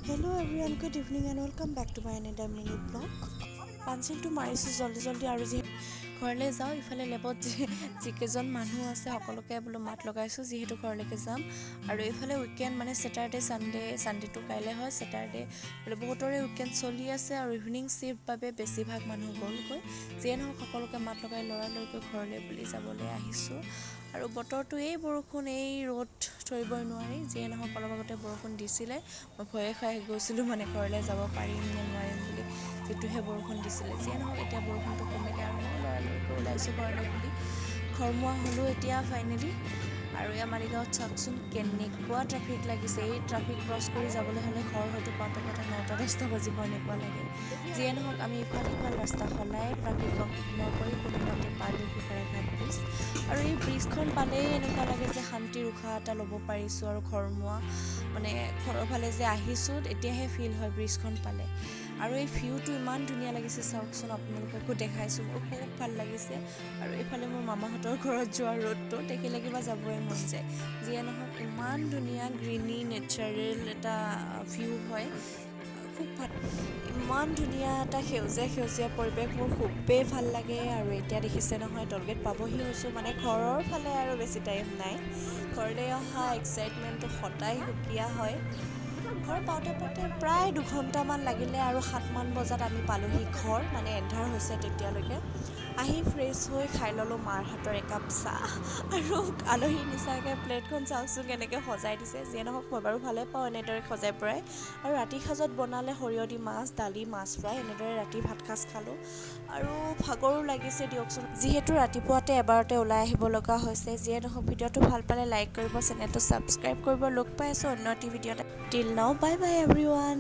Hello everyone, good evening and welcome back to my another mini vlog. পাঞ্চিলটো মাৰিছোঁ জল্দি আৰু যি ঘৰলৈ যাওঁ ইফালে লেবত যিকেইজন মানুহ আছে সকলোকে বোলো মাত লগাইছোঁ যিহেতু ঘৰলৈকে যাম আৰু এইফালে উইকেণ্ড মানে ছেটাৰডে ছানডেটো কাইলৈ হয় ছেটাৰডে বোলে বহুতৰে উইকেণ্ড চলি আছে আৰু ইভিনিং শ্বিফ্ট বাবে বেছিভাগ মানুহ গ'লগৈ যিয়ে নহওক সকলোকে মাত লগাই লৰালৰিকৈ ঘৰলৈ বুলি যাবলৈ আহিছোঁ আৰু বতৰটো এই বৰষুণ এই ৰ'দ ধৰিবই নোৱাৰি যিয়ে নহওক অলপ আগতে বৰষুণ দিছিলে মই ভয়ে খাই গৈছিলোঁ মানে ঘৰলৈ যাব পাৰিম নে নোৱাৰিম বুলি যিটোহে বৰষুণ দিছিলে যিয়ে নহওক এতিয়া বৰষুণটো কমিলে আৰু মই লৰালৰিকৈ ওলাইছোঁ ঘৰলৈ বুলি ঘৰমুৱা হ'লোঁ এতিয়া ফাইনেলি আৰু এই মালিগাঁৱত চাওকচোন কেনেকুৱা ট্ৰাফিক লাগিছে এই ট্ৰাফিক ক্ৰছ কৰি যাবলৈ হ'লে ঘৰ হয়তো পাওঁতে 9-10টা বাজিব এনেকুৱা লাগে যিয়ে নহওক আমি ইফাল ৰাস্তা সলাই ট্ৰাফিকক ইগন'ৰ কৰি কোনোমতে পালোঁ শৰাইঘাট ব্ৰিজ আৰু এই ব্ৰিজখন পালেই এনেকুৱা লাগে যে শান্তিৰ উশাহ এটা ল'ব পাৰিছোঁ আৰু ঘৰমুৱা মানে ঘৰৰ ফালে যে আহিছোঁ এতিয়াহে ফিল হয় ব্ৰিজখন পালে আৰু এই ভিউটো ইমান ধুনীয়া লাগিছে চাওকচোন আপোনালোককো দেখাইছোঁ মোৰ খুব ভাল লাগিছে আৰু এইফালে মোৰ মামাহঁতৰ ঘৰত যোৱা ৰোডটো দেখিলে কিবা যাবই মন যায় যিয়ে নহওক ইমান ধুনীয়া গ্ৰীনি নেচাৰেল এটা ভিউ হয় খুব ভাল ইমান ধুনীয়া এটা সেউজীয়া পৰিৱেশ মোৰ খুবেই ভাল লাগে আৰু এতিয়া দেখিছে নহয় টলগেট পাবহি হৈছোঁ মানে ঘৰৰ ফালে আৰু বেছি টাইম নাই ঘৰলৈ অহা এক্সাইটমেণ্টটো সদায় সুকীয়া হয় ঘৰ পাওঁতে প্ৰায় 2 ঘণ্টামান লাগিলে আৰু 7মান বজাত আমি পালোহি ঘৰ মানে এন্ধাৰ হৈছে তেতিয়ালৈকে আহি ফ্ৰেছ হৈ খাই ল'লোঁ মাৰ হাতৰ একাপ চাহ আৰু আলহীৰ নিচাকৈ প্লেটখন চাওকচোন কেনেকৈ সজাই দিছে যিয়ে নহওক মই বাৰু ভালে পাওঁ এনেদৰে সজাই পৰাই আৰু ৰাতি সাজত বনালে সৰিয়হ দি মাছ দালি মাছ ফ্ৰাই এনেদৰে ৰাতি ভাত সাজ খালোঁ আৰু ভাগৰো লাগিছে দিয়কচোন যিহেতু ৰাতিপুৱাতে এবাৰতে ওলাই আহিব লগা হৈছে যিয়ে নহওক ভিডিঅ'টো ভাল পালে লাইক কৰিব চেনেলটো ছাবস্ক্ৰাইব কৰিব লগ পাই আছোঁ অন্য এটি ভিডিঅ'ত till now bye bye everyone